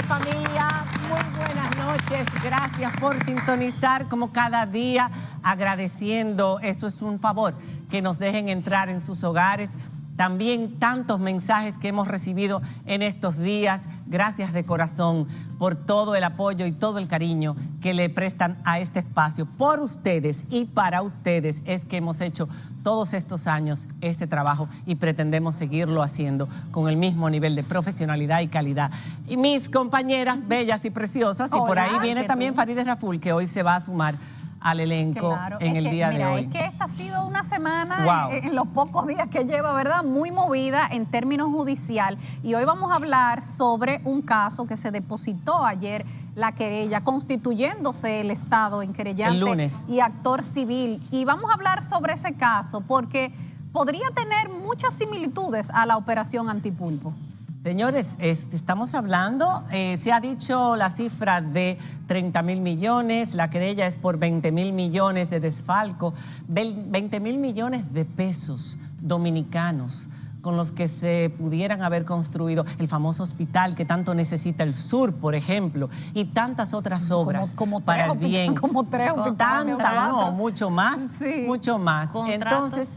familia, muy buenas noches. Gracias por sintonizar como cada día, agradeciendo. Esto es un favor, que nos dejen entrar en sus hogares. También tantos mensajes que hemos recibido en estos días. Gracias de corazón por todo el apoyo y todo el cariño que le prestan a este espacio. Por ustedes y para ustedes es que hemos hecho todos estos años este trabajo y pretendemos seguirlo haciendo con el mismo nivel de profesionalidad y calidad. Y mis compañeras bellas y preciosas, y por ahí viene también Farideh Raful, que hoy se va a sumar al elenco en el día de hoy. Es que esta ha sido una semana, en los pocos días que lleva, ¿verdad? Muy movida en términos judicial. Y hoy vamos a hablar sobre un caso que se depositó ayer la querella, constituyéndose el Estado en querellante y actor civil. Y vamos a hablar sobre ese caso porque podría tener muchas similitudes a la operación Antipulpo. Señores, estamos hablando, se ha dicho la cifra de 30.000 millones, la querella es por 20.000 millones de desfalco, 20.000 millones de pesos dominicanos con los que se pudieran haber construido el famoso hospital que tanto necesita el sur, por ejemplo, y tantas otras obras para el bien. Como tres hospitales. No, mucho más, sí. Mucho más. Entonces,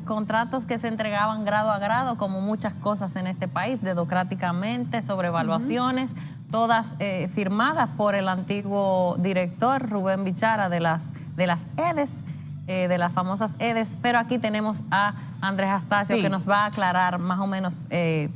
contratos que se entregaban grado a grado, como muchas cosas en este país, dedocráticamente, sobre evaluaciones, todas firmadas por el antiguo director Rubén Bichara de las EDES, de las famosas EDES, pero aquí tenemos a Andrés Astacio, que nos va a aclarar más o menos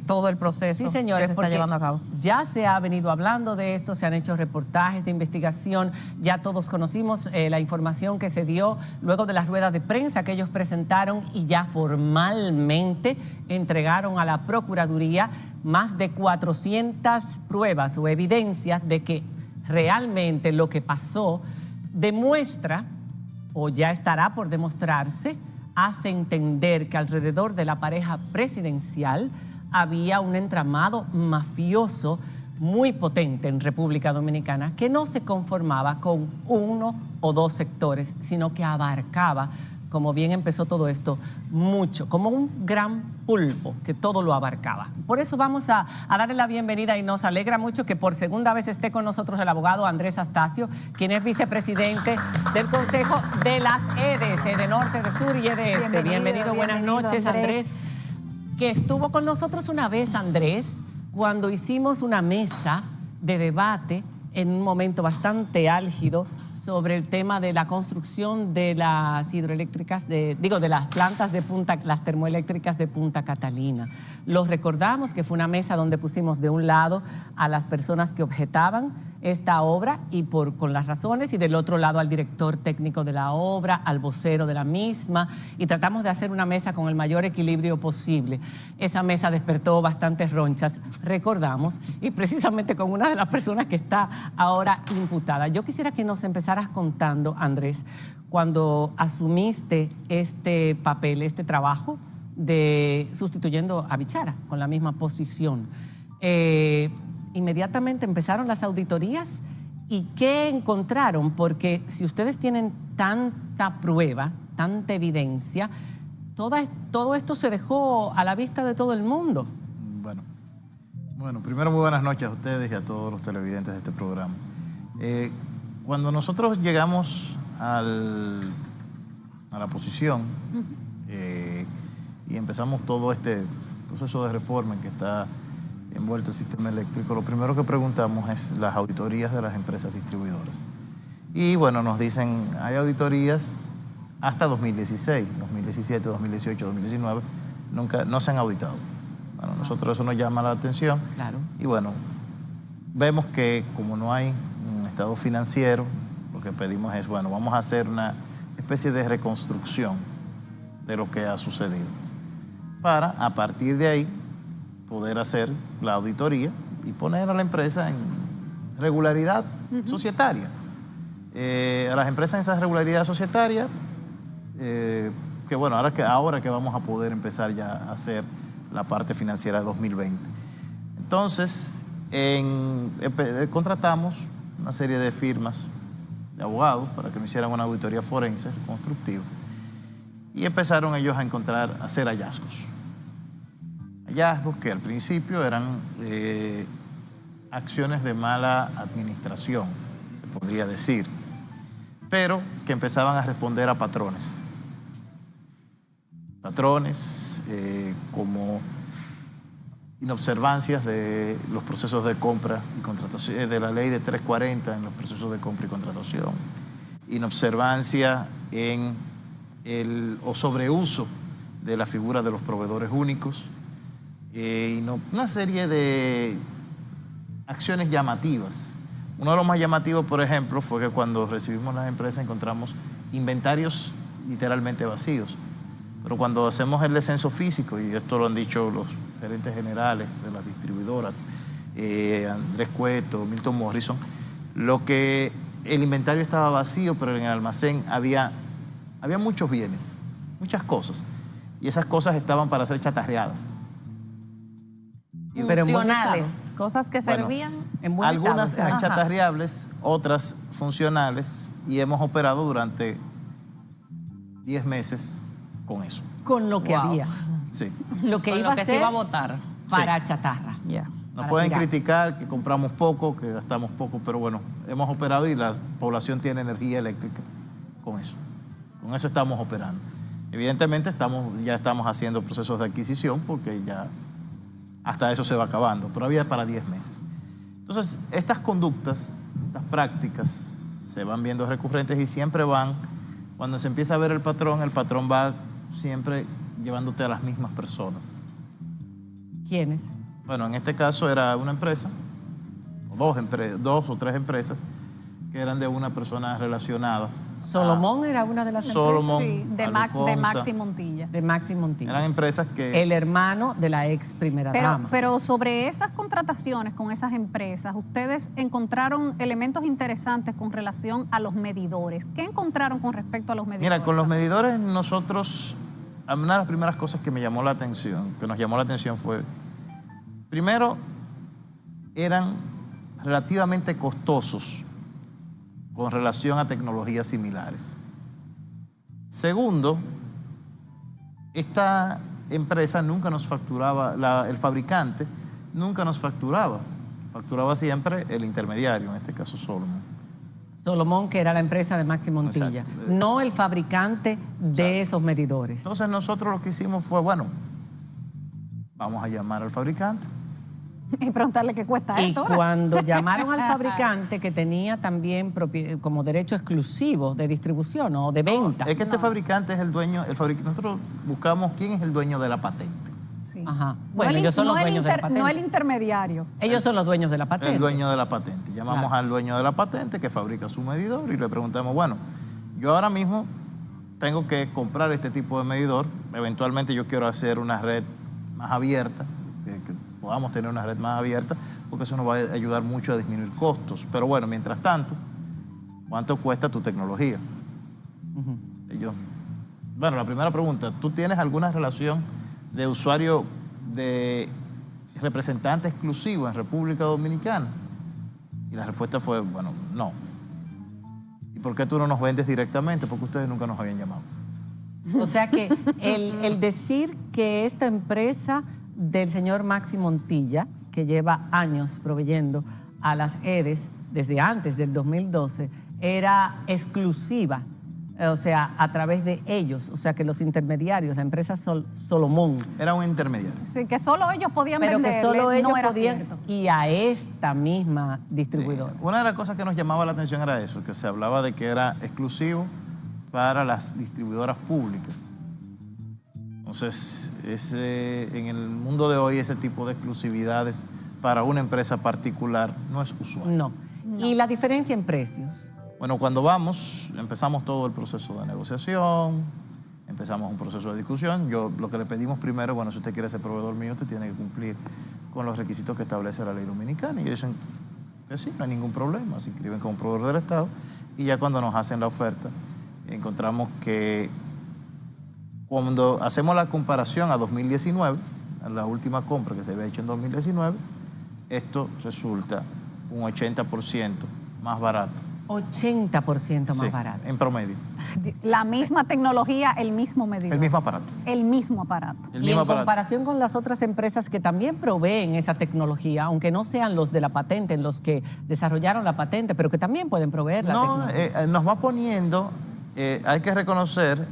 todo el proceso que se está llevando a cabo. Ya se ha venido hablando de esto, se han hecho reportajes de investigación, ya todos conocimos la información que se dio luego de las ruedas de prensa que ellos presentaron y ya formalmente entregaron a la Procuraduría más de 400 pruebas o evidencias de que realmente lo que pasó demuestra, o ya estará por demostrarse, hace entender que alrededor de la pareja presidencial había un entramado mafioso muy potente en República Dominicana que no se conformaba con uno o dos sectores, sino que abarcaba, como bien empezó todo esto, mucho, como un gran pulpo que todo lo abarcaba. Por eso vamos a darle la bienvenida y nos alegra mucho que por segunda vez esté con nosotros el abogado Andrés Astacio, quien es vicepresidente del Consejo de las EDES, de Norte, de Sur y de Este. Bienvenido, buenas noches, Andrés. Que estuvo con nosotros una vez, Andrés, cuando hicimos una mesa de debate en un momento bastante álgido sobre el tema de la construcción de las hidroeléctricas, de las plantas de las termoeléctricas de Punta Catalina. Los recordamos que fue una mesa donde pusimos de un lado a las personas que objetaban esta obra y con las razones, y del otro lado al director técnico de la obra, al vocero de la misma, y tratamos de hacer una mesa con el mayor equilibrio posible. Esa mesa despertó bastantes ronchas, recordamos, y precisamente con una de las personas que está ahora imputada. Yo quisiera que nos empezaras contando, Andrés, cuando asumiste este papel, este trabajo de sustituyendo a Bichara con la misma posición. Inmediatamente empezaron las auditorías y ¿qué encontraron? Porque si ustedes tienen tanta prueba, tanta evidencia, todo esto se dejó a la vista de todo el mundo. Bueno, primero muy buenas noches a ustedes y a todos los televidentes de este programa. Cuando nosotros llegamos a la posición y empezamos todo este proceso de reforma en que está envuelto el sistema eléctrico, lo primero que preguntamos es las auditorías de las empresas distribuidoras. Y bueno, nos dicen, hay auditorías hasta 2016, 2017, 2018, 2019, no se han auditado. Bueno, nosotros eso nos llama la atención. Claro. Y bueno, vemos que como no hay un estado financiero, lo que pedimos es, bueno, vamos a hacer una especie de reconstrucción de lo que ha sucedido, para a partir de ahí poder hacer la auditoría y poner a la empresa en regularidad societaria. A las empresas en esa regularidad societaria, que bueno, ahora que vamos a poder empezar ya a hacer la parte financiera de 2020. Entonces, contratamos una serie de firmas de abogados para que me hicieran una auditoría forense reconstructiva. Y empezaron ellos a hacer hallazgos. Hallazgos que al principio eran acciones de mala administración, se podría decir, pero que empezaban a responder a patrones. Patrones como inobservancias de los procesos de compra y contratación, de la ley de 340 en los procesos de compra y contratación, inobservancia en o sobreuso de la figura de los proveedores únicos, y una serie de acciones llamativas. Uno de los más llamativos, por ejemplo, fue que cuando recibimos las empresas encontramos inventarios literalmente vacíos. Pero cuando hacemos el descenso físico, y esto lo han dicho los gerentes generales de las distribuidoras, Andrés Cueto, Milton Morrison, el inventario estaba vacío, pero en el almacén había muchos bienes, muchas cosas. Y esas cosas estaban para ser chatarreadas. Funcionales, cosas que servían. En buen algunas estado, eran chatarreables, otras funcionales, y hemos operado durante 10 meses con eso. Con lo que había. Sí. Lo que Con iba lo que a se ser iba a votar. para chatarra. Ya. Nos Para pueden tirar. criticar que compramos poco, que gastamos poco, pero bueno, hemos operado y la población tiene energía eléctrica con eso. Con eso estamos operando. Evidentemente ya estamos haciendo procesos de adquisición porque ya hasta eso se va acabando, pero había para 10 meses. Entonces, estas conductas, estas prácticas se van viendo recurrentes y siempre cuando se empieza a ver el patrón va siempre llevándote a las mismas personas. ¿Quiénes? Bueno, en este caso era una empresa, o dos o tres empresas, que eran de una persona relacionada. Solomón era una de las Solomon, Sí, de Aluconza. Maxi Montilla. de Maxi Montilla. Eran empresas que... El hermano de la ex primera dama. Pero sobre esas contrataciones con esas empresas, ustedes encontraron elementos interesantes con relación a los medidores. ¿Qué encontraron con respecto a los medidores? Mira, con los medidores nosotros, una de las primeras cosas que nos llamó la atención fue, primero, eran relativamente costosos con relación a tecnologías similares. Segundo, esta empresa nunca nos facturaba, el fabricante nunca nos facturaba siempre el intermediario, en este caso Solomon. Solomón, que era la empresa de Maxi Montilla, Exacto. no el fabricante de esos medidores. Entonces nosotros lo que hicimos fue, bueno, vamos a llamar al fabricante. Y preguntarle qué cuesta Y esto. ¿verdad? cuando llamaron al fabricante, que tenía también como derecho exclusivo de distribución o de venta. Es que este fabricante es el dueño, nosotros buscamos quién es el dueño de la patente. Sí. Ajá. Bueno, ellos son los dueños de la patente. No el intermediario. Ellos son los dueños de la patente. El dueño de la patente. Llamamos Claro. al dueño de la patente que fabrica su medidor y le preguntamos, bueno, yo ahora mismo tengo que comprar este tipo de medidor, eventualmente yo quiero hacer una red más abierta, que podamos tener una red más abierta, porque eso nos va a ayudar mucho a disminuir costos. Pero bueno, mientras tanto, ¿cuánto cuesta tu tecnología? Bueno, la primera pregunta, ¿tú tienes alguna relación de usuario de representante exclusivo en República Dominicana? Y la respuesta fue, bueno, no. ¿Y por qué tú no nos vendes directamente? Porque ustedes nunca nos habían llamado. O sea que el decir que esta empresa del señor Maxi Montilla, que lleva años proveyendo a las EDES desde antes del 2012, era exclusiva, o sea, a través de ellos, o sea que los intermediarios, la empresa Solomón. Era un intermediario. Sí, que solo ellos podían Pero que venderle, solo ellos no era podían, cierto. y a esta misma Sí. distribuidora. Una de las cosas que nos llamaba la atención era eso, que se hablaba de que era exclusivo para las distribuidoras públicas. Entonces, en el mundo de hoy, ese tipo de exclusividades para una empresa particular no es usual. No. ¿Y la diferencia en precios? Bueno, cuando empezamos todo el proceso de negociación, empezamos un proceso de discusión. Lo que le pedimos primero, bueno, si usted quiere ser proveedor mío, usted tiene que cumplir con los requisitos que establece la ley dominicana. Y ellos dicen que sí, no hay ningún problema, se inscriben como proveedor del Estado. Y ya cuando nos hacen la oferta, encontramos que cuando hacemos la comparación a 2019, a la última compra que se había hecho en 2019, esto resulta un 80% más barato. 80% más Sí, barato. en promedio. La misma tecnología, el mismo medidor. El mismo aparato. El mismo aparato. El Y mismo en aparato. comparación con las otras empresas que también proveen esa tecnología, aunque no sean los de la patente, los que desarrollaron la patente, pero que también pueden proveer la No, tecnología. nos va poniendo, hay que reconocer,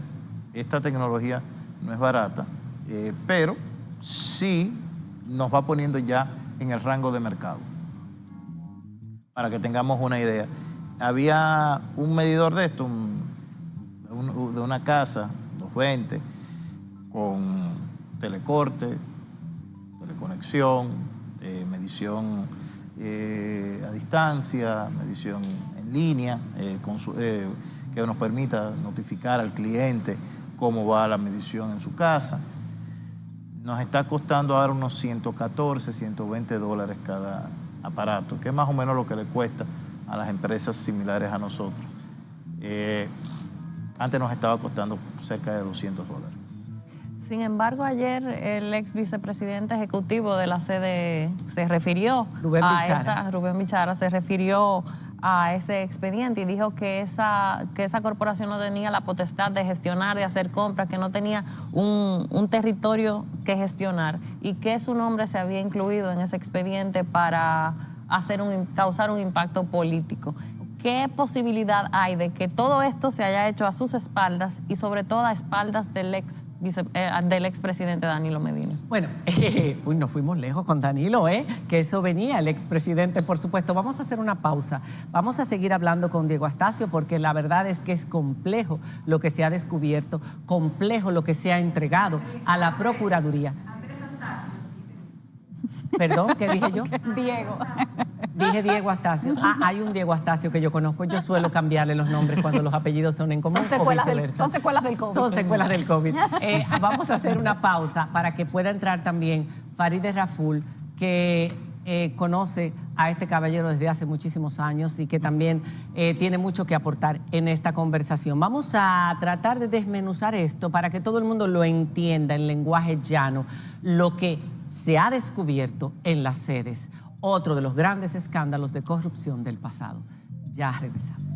esta tecnología no es barata, pero sí nos va poniendo ya en el rango de mercado. Para que tengamos una idea. Había un medidor de esto, de una casa, 220, con telecorte, teleconexión, medición a distancia, medición en línea, que nos permita notificar al cliente cómo va la medición en su casa. Nos está costando ahora unos 114, 120 dólares cada aparato, que es más o menos lo que le cuesta a las empresas similares a nosotros. Antes nos estaba costando cerca de 200 dólares. Sin embargo, ayer el ex vicepresidente ejecutivo de la CDE se refirió Rubén Bichara se refirió a ese expediente y dijo que esa corporación no tenía la potestad de gestionar, de hacer compras, que no tenía un territorio que gestionar y que su nombre se había incluido en ese expediente para causar un impacto político. ¿Qué posibilidad hay de que todo esto se haya hecho a sus espaldas y sobre todo a espaldas del expresidente Danilo Medina? Bueno, nos fuimos lejos con Danilo, que eso venía el expresidente, por supuesto. Vamos a hacer una pausa. Vamos a seguir hablando con Diego Astacio porque la verdad es que es complejo lo que se ha descubierto, complejo lo que se ha entregado a la Procuraduría. Perdón, ¿qué dije yo? Diego. Dije Diego Astacio. Hay un Diego Astacio que yo conozco. Yo suelo cambiarle los nombres cuando los apellidos son en común. Son secuelas del COVID. Son secuelas del COVID. Vamos a hacer una pausa para que pueda entrar también Farideh Raful, que conoce a este caballero desde hace muchísimos años y que también tiene mucho que aportar en esta conversación. Vamos a tratar de desmenuzar esto para que todo el mundo lo entienda en lenguaje llano, lo que se ha descubierto en las sedes. Otro de los grandes escándalos de corrupción del pasado. Ya regresamos.